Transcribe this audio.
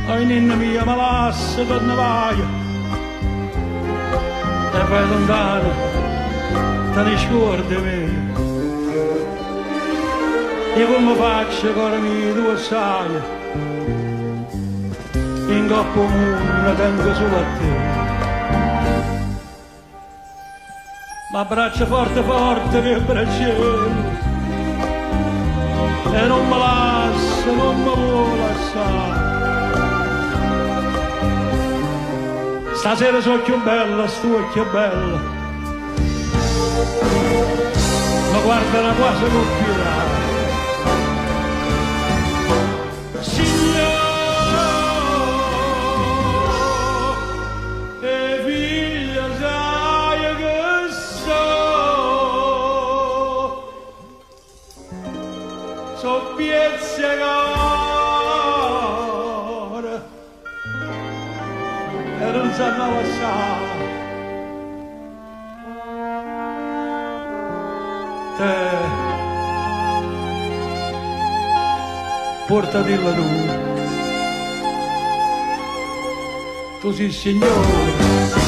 Oi ninna mia me lascia per ne vai e vai lontano, te ne scordi me. Io come faccio con le mie due saglie, in coppa mondo tengo solo a te. Ma abbraccia forte forte che bracciello e non me lascia, non mi vuole lasciare. Stasera sono più bella, sto più bella, ma guarda una cosa con più rara. Signore, figlia sai che so piezze care e non sanno lasciare. Te portatela tu sei signore.